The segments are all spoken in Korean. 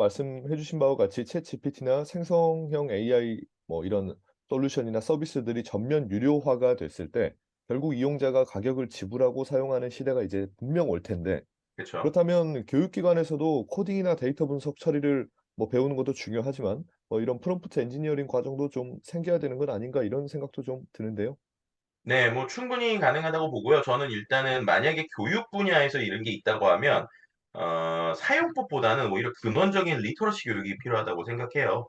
말씀해 주신 바와 같이 챗GPT나 생성형 AI 뭐 이런 솔루션이나 서비스들이 전면 유료화가 됐을 때 결국 이용자가 가격을 지불하고 사용하는 시대가 이제 분명 올 텐데, 그쵸. 그렇다면 교육기관에서도 코딩이나 데이터 분석 처리를 뭐 배우는 것도 중요하지만 뭐 이런 프롬프트 엔지니어링 과정도 좀 생겨야 되는 건 아닌가 이런 생각도 좀 드는데요. 네. 뭐 충분히 가능하다고 보고요. 저는 일단은 만약에 교육 분야에서 이런 게 있다고 하면 사용법보다는 오히려 근원적인 리터러시 교육이 필요하다고 생각해요.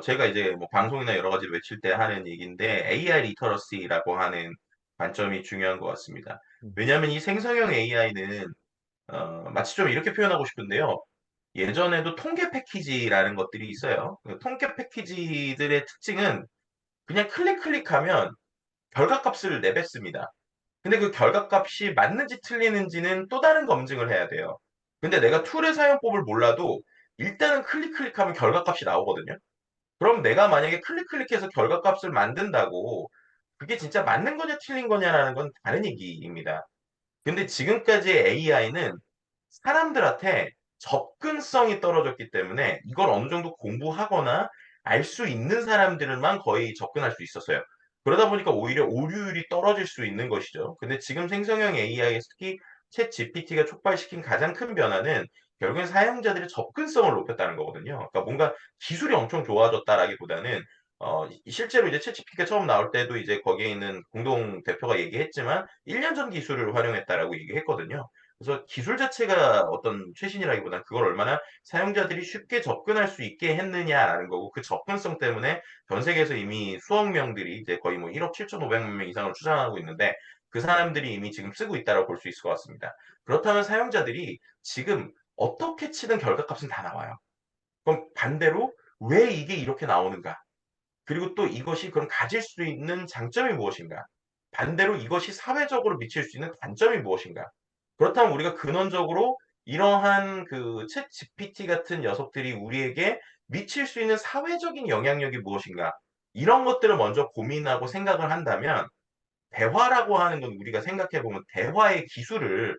제가 이제 뭐 방송이나 여러 가지를 외칠 때 하는 얘기인데 AI 리터러시라고 하는 관점이 중요한 것 같습니다. 음. 왜냐하면 이 생성형 AI는 마치 좀 이렇게 표현하고 싶은데요. 예전에도 통계 패키지라는 것들이 있어요. 그 통계 패키지들의 특징은 그냥 클릭하면 결과값을 내뱉습니다. 근데 그 결과값이 맞는지 틀리는지는 또 다른 검증을 해야 돼요. 근데 내가 툴의 사용법을 몰라도 일단은 클릭하면 결과값이 나오거든요. 그럼 내가 만약에 클릭해서 결과값을 만든다고 그게 진짜 맞는 거냐 틀린 거냐라는 건 다른 얘기입니다. 근데 지금까지의 AI는 사람들한테 접근성이 떨어졌기 때문에 이걸 어느 정도 공부하거나 알 수 있는 사람들만 거의 접근할 수 있었어요. 그러다 보니까 오히려 오류율이 떨어질 수 있는 것이죠. 근데 지금 생성형 AI에서 특히 챗GPT가 촉발시킨 가장 큰 변화는 결국엔 사용자들의 접근성을 높였다는 거거든요. 그러니까 뭔가 기술이 엄청 좋아졌다라기보다는 실제로 이제 챗GPT가 처음 나올 때도 이제 거기에 있는 공동 대표가 얘기했지만 1년 전 기술을 활용했다라고 얘기했거든요. 그래서 기술 자체가 어떤 최신이라기보다는 그걸 얼마나 사용자들이 쉽게 접근할 수 있게 했느냐라는 거고, 그 접근성 때문에 전 세계에서 이미 수억 명들이 이제 거의 뭐 1억 7,500만 명 이상을 추산하고 있는데 그 사람들이 이미 지금 쓰고 있다라고 볼 수 있을 것 같습니다. 그렇다면 사용자들이 지금 어떻게 치든 결과값은 다 나와요. 그럼 반대로 왜 이게 이렇게 나오는가? 그리고 또 이것이 그럼 가질 수 있는 장점이 무엇인가? 반대로 이것이 사회적으로 미칠 수 있는 단점이 무엇인가? 그렇다면 우리가 근원적으로 이러한 그 챗 GPT 같은 녀석들이 우리에게 미칠 수 있는 사회적인 영향력이 무엇인가? 이런 것들을 먼저 고민하고 생각을 한다면 대화라고 하는 건 우리가 생각해 보면 대화의 기술을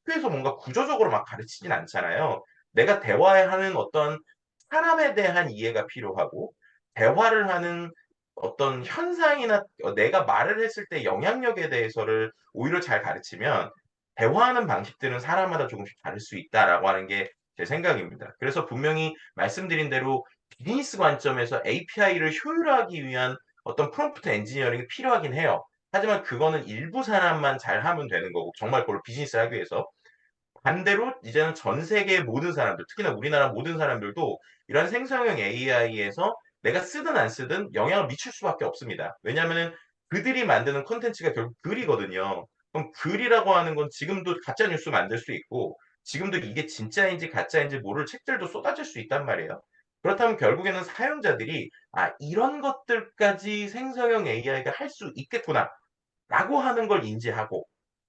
학교에서 뭔가 구조적으로 막 가르치진 않잖아요. 내가 대화하는 어떤 사람에 대한 이해가 필요하고 대화를 하는 어떤 현상이나 내가 말을 했을 때 영향력에 대해서를 오히려 잘 가르치면 대화하는 방식들은 사람마다 조금씩 다를 수 있다라고 하는 게 제 생각입니다. 그래서 분명히 말씀드린 대로 비즈니스 관점에서 API를 효율화하기 위한 어떤 프롬프트 엔지니어링이 필요하긴 해요. 하지만 그거는 일부 사람만 잘하면 되는 거고 정말 그걸 비즈니스를 하기 위해서. 반대로 이제는 전 세계의 모든 사람들, 특히나 우리나라 모든 사람들도 이런 생성형 AI에서 내가 쓰든 안 쓰든 영향을 미칠 수밖에 없습니다. 왜냐하면은 그들이 만드는 콘텐츠가 결국 글이거든요. 그럼 글이라고 하는 건 지금도 가짜 뉴스 만들 수 있고 지금도 이게 진짜인지 가짜인지 모를 책들도 쏟아질 수 있단 말이에요. 그렇다면 결국에는 사용자들이 '아 이런 것들까지 생성형 AI가 할 수 있겠구나.'라고 하는 걸 인지하고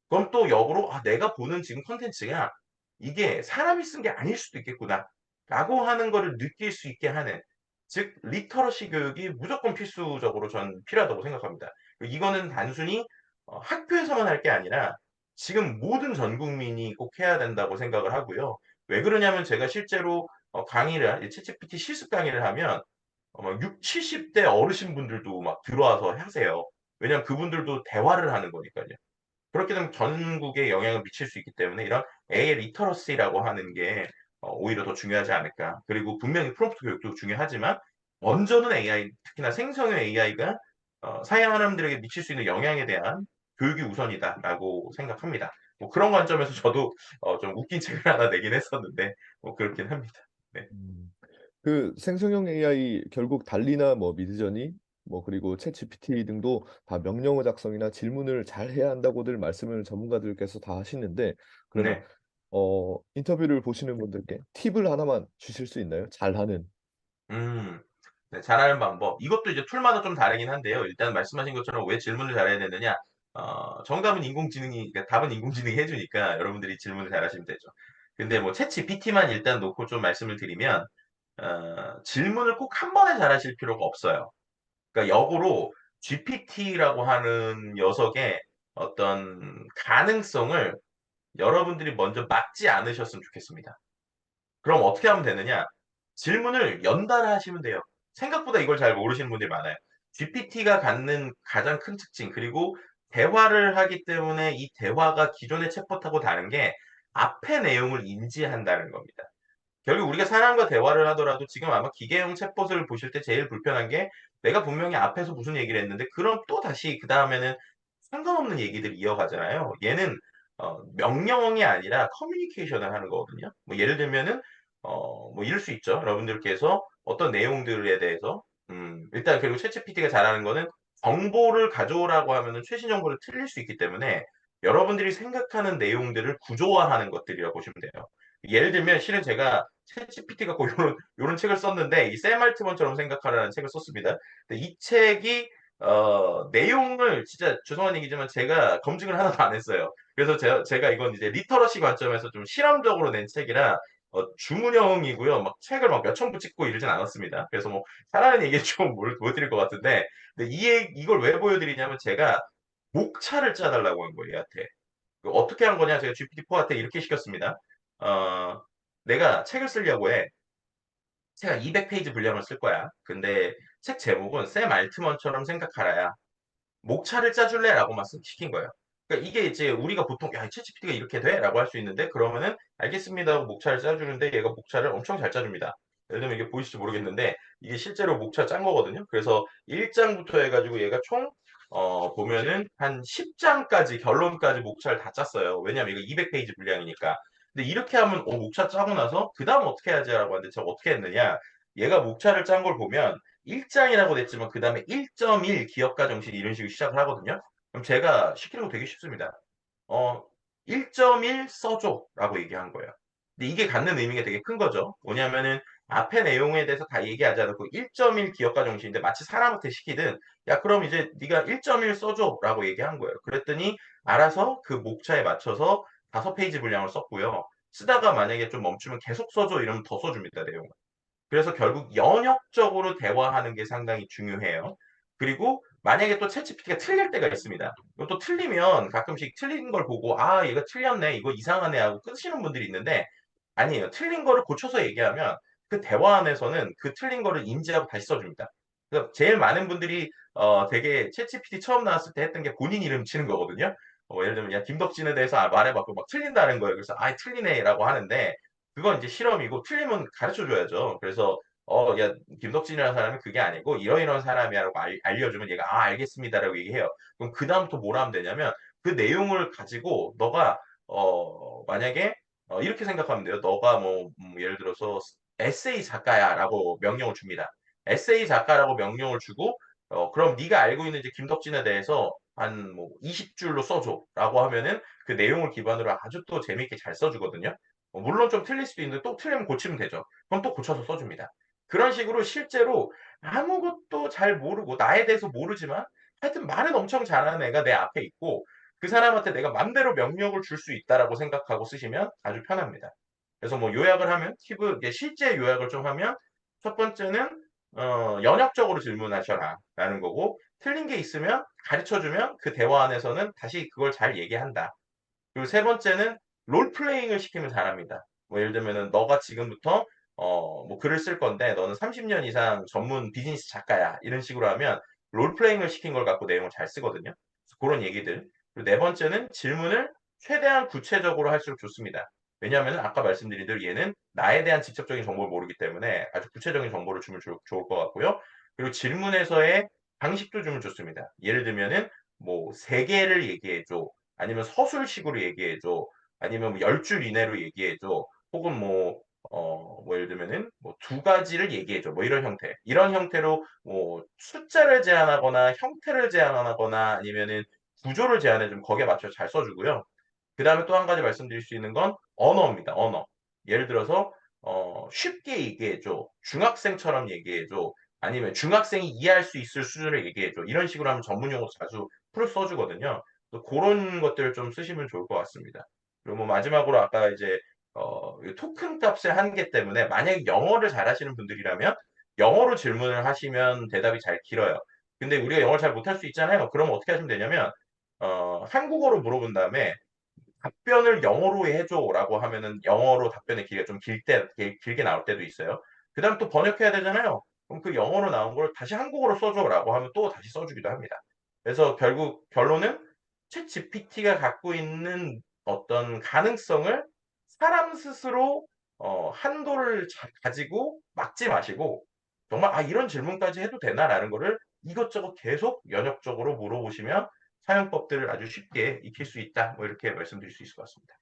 그럼 또 역으로 '아 내가 보는 지금 콘텐츠가 이게 사람이 쓴 게 아닐 수도 있겠구나.'라고 하는 거를 느낄 수 있게 하는 즉 리터러시 교육이 무조건 필수적으로 전 필요하다고 생각합니다. 이거는 단순히 학교에서만 할 게 아니라 지금 모든 전 국민이 꼭 해야 된다고 생각을 하고요. 왜 그러냐면 제가 실제로 강의를 챗GPT 실습 강의를 하면 막 60-70대 어르신분들도 막 들어와서 하세요. 왜냐하면 그분들도 대화를 하는 거니깐요. 그렇게 되면 전국에 영향을 미칠 수 있기 때문에 이런 AI 리터러시라고 하는 게 오히려 더 중요하지 않을까. 그리고 분명히 프롬프트 교육도 중요하지만 먼저는 AI 특히나 생성형 AI가 사람들에게 미칠 수 있는 영향에 대한 교육이 우선이다라고 생각합니다. 뭐 그런 관점에서 저도 좀 웃긴 책을 하나 내긴 했었는데 뭐 그렇긴 합니다. 네. 음. 그 생성형 AI 결국 달리나 뭐 미드저니 뭐 그리고 챗GPT 등도 다 명령어 작성이나 질문을 잘해야 한다고들 말씀을 전문가들께서 다 하시는데, 그러면 네. 인터뷰를 보시는 분들께 팁을 하나만 주실 수 있나요? 잘하는. 음. 네 잘하는 방법. 이것도 이제 툴마다 좀 다르긴 한데요. 일단 말씀하신 것처럼 왜 질문을 잘해야 되느냐. 정답은 인공지능이 그러니까 답은 인공지능이 해 주니까 여러분들이 질문을 잘하시면 되죠. 근데 뭐 챗GPT만 일단 놓고 좀 말씀을 드리면 질문을 꼭 한 번에 잘하실 필요가 없어요. 그러니까 역으로 GPT라고 하는 녀석의 어떤 가능성을 여러분들이 먼저 막지 않으셨으면 좋겠습니다. 그럼 어떻게 하면 되느냐? 질문을 연달아 하시면 돼요. 생각보다 이걸 잘 모르시는 분들이 많아요. GPT가 갖는 가장 큰 특징, 그리고 대화를 하기 때문에 이 대화가 기존의 챗봇하고 다른 게 앞의 내용을 인지한다는 겁니다. 결국 우리가 사람과 대화를 하더라도 지금 아마 기계형 챗봇을 보실 때 제일 불편한 게 내가 분명히 앞에서 무슨 얘기를 했는데 그럼 또 다시 그 다음에는 상관없는 얘기들을 이어가잖아요. 얘는 명령이 아니라 커뮤니케이션을 하는 거거든요. 뭐 예를 들면은 뭐 이럴 수 있죠. 여러분들께서 어떤 내용들에 대해서 일단 그리고 챗GPT가 잘하는 거는 정보를 가져오라고 하면은 최신 정보를 틀릴 수 있기 때문에 여러분들이 생각하는 내용들을 구조화하는 것들이라고 보시면 돼요. 예를 들면 실은 제가 챗GPT 갖고 요런 책을 썼는데 이 샘 알트먼처럼 생각하라는 책을 썼습니다. 근데 이 책이 내용을 진짜 죄송한 얘기지만 제가 검증을 하나도 안 했어요. 그래서 제가 이건 이제 리터러시 관점에서 좀 실험적으로 낸 책이라 주문형이고요. 막 책을 막 몇천 부 찍고 이러진 않았습니다. 그래서 뭐 잘하는 얘기 좀 보여드릴 것 같은데 근데 이걸 왜 보여드리냐면 제가 목차를 짜달라고 한 거예요, 얘한테. 어떻게 한 거냐? 제가 GPT-4한테 이렇게 시켰습니다. 어, 내가 책을 쓰려고 해. 제가 200페이지 분량을 쓸 거야. 근데 책 제목은 샘 알트먼처럼 생각하라야. 목차를 짜줄래라고만 시킨 거예요. 그러니까 이게 이제 우리가 보통 야, 챗GPT가 이렇게 돼? 라고 할 수 있는데 그러면은 알겠습니다 하고 목차를 짜주는데 얘가 목차를 엄청 잘 짜줍니다. 예를 들면 이게 보이실지 모르겠는데 이게 실제로 목차 짠 거거든요. 그래서 1장부터 해가지고 얘가 총 보면은 한 10장까지 결론까지 목차를 다 짰어요. 왜냐면 이거 200페이지 분량이니까. 근데 이렇게 하면 목차 짜고 나서 그 다음 어떻게 하지라고 하는데 제가 어떻게 했느냐? 얘가 목차를 짠 걸 보면 1장이라고 됐지만 그 다음에 1.1 기업가 정신 이런 식으로 시작을 하거든요. 그럼 제가 시키는 거 되게 쉽습니다. 어, 1.1 써줘라고 얘기한 거예요. 근데 이게 갖는 의미가 되게 큰 거죠. 뭐냐면은 앞에 내용에 대해서 다 얘기하지 않고 1.1 기업가 정신인데 마치 사람한테 시키든 야 그럼 이제 네가 1.1 써줘라고 얘기한 거예요. 그랬더니 알아서 그 목차에 맞춰서 5페이지 분량을 썼고요. 쓰다가 만약에 좀 멈추면 계속 써줘 이러면 더 써줍니다, 내용을. 그래서 결국 연역적으로 대화하는 게 상당히 중요해요. 그리고 만약에 또 챗GPT가 틀릴 때가 있습니다. 또 틀리면 가끔씩 틀린 걸 보고 아 얘가 틀렸네 이거 이상하네 하고 끄시는 분들이 있는데 아니에요. 틀린 거를 고쳐서 얘기하면 그 대화 안에서는 그 틀린 거를 인지하고 다시 써줍니다. 그래서 제일 많은 분들이 되게 챗GPT 처음 나왔을 때 했던 게 본인 이름 치는 거거든요. 예를 들면 야 김덕진에 대해서 말해봐. 막 틀린다는 거예요. 그래서 아 틀리네라고 하는데 그건 이제 실험이고 틀리면 가르쳐 줘야죠. 그래서 야 김덕진이라는 사람은 그게 아니고 이러이러한 사람이야라고 알려주면 얘가 아 알겠습니다라고 얘기해요. 그럼 그다음부터 뭘 하면 되냐면 그 내용을 가지고 너가 만약에 이렇게 생각하면 돼요. 너가 뭐 예를 들어서 에세이 작가야라고 명령을 줍니다. 에세이 작가라고 명령을 주고 그럼 네가 알고 있는 이제 김덕진에 대해서 한 뭐 20줄로 써줘라고 하면은 그 내용을 기반으로 아주 또 재미있게 잘 써주거든요. 물론 좀 틀릴 수도 있는데 또 틀리면 고치면 되죠. 그럼 또 고쳐서 써줍니다. 그런 식으로 실제로 아무것도 잘 모르고 나에 대해서 모르지만 하여튼 말은 엄청 잘하는 애가 내 앞에 있고 그 사람한테 내가 맘대로 명령을 줄 수 있다라고 생각하고 쓰시면 아주 편합니다. 그래서 뭐 요약을 하면 이게 실제 요약을 좀 하면 첫 번째는 연역적으로 질문하셔라라는 거고 틀린 게 있으면 가르쳐 주면 그 대화 안에서는 다시 그걸 잘 얘기한다. 그리고 세 번째는 롤플레잉을 시키면 잘합니다. 뭐 예를 들면은 너가 지금부터 뭐 글을 쓸 건데 너는 30년 이상 전문 비즈니스 작가야. 이런 식으로 하면 롤플레잉을 시킨 걸 갖고 내용을 잘 쓰거든요. 그런 얘기들. 그리고 네 번째는 질문을 최대한 구체적으로 할수록 좋습니다. 왜냐하면 아까 말씀드린 대로 얘는 나에 대한 직접적인 정보를 모르기 때문에 아주 구체적인 정보를 주면 좋을 것 같고요. 그리고 질문에서의 방식도 주면 좋습니다. 예를 들면은 뭐 세계를 얘기해 줘. 아니면 서술식으로 얘기해 줘. 아니면 뭐 10줄 이내로 얘기해 줘. 혹은 뭐 예를 들면은 뭐 두 가지를 얘기해 줘. 뭐 이런 형태. 이런 형태로 뭐 숫자를 제한하거나 형태를 제한하거나 아니면은 구조를 제한해 주면 거기에 맞춰서 잘 써 주고요. 그다음에 또 한 가지 말씀드릴 수 있는 건 언어입니다. 언어. 예를 들어서 쉽게 얘기해 줘. 중학생처럼 얘기해 줘. 아니면 중학생이 이해할 수 있을 수준으로 얘기해 줘. 이런 식으로 하면 전문 용어도 자주 풀 써 주거든요. 그런 것들을 좀 쓰시면 좋을 것 같습니다. 그리고 뭐 마지막으로 아까 이제 이 토큰 값의 한계 때문에 만약에 영어를 잘하시는 분들이라면 영어로 질문을 하시면 대답이 잘 길어요. 근데 우리가 영어를 잘 못할 수 있잖아요. 그러면 어떻게 하시면 되냐면 한국어로 물어본 다음에 답변을 영어로 해줘라고 하면은 영어로 답변의 길이가 좀 길게 나올 때도 있어요. 그다음 또 번역해야 되잖아요. 그럼 그 영어로 나온 걸 다시 한국어로 써줘라고 하면 또 다시 써주기도 합니다. 그래서 결국 결론은 챗GPT가 갖고 있는 어떤 가능성을 사람 스스로 한도를 가지고 막지 마시고 정말 '아 이런 질문까지 해도 되나?'라는 거를 이것저것 계속 연역적으로 물어보시면 사용법들을 아주 쉽게 익힐 수 있다. 뭐 이렇게 말씀드릴 수 있을 것 같습니다.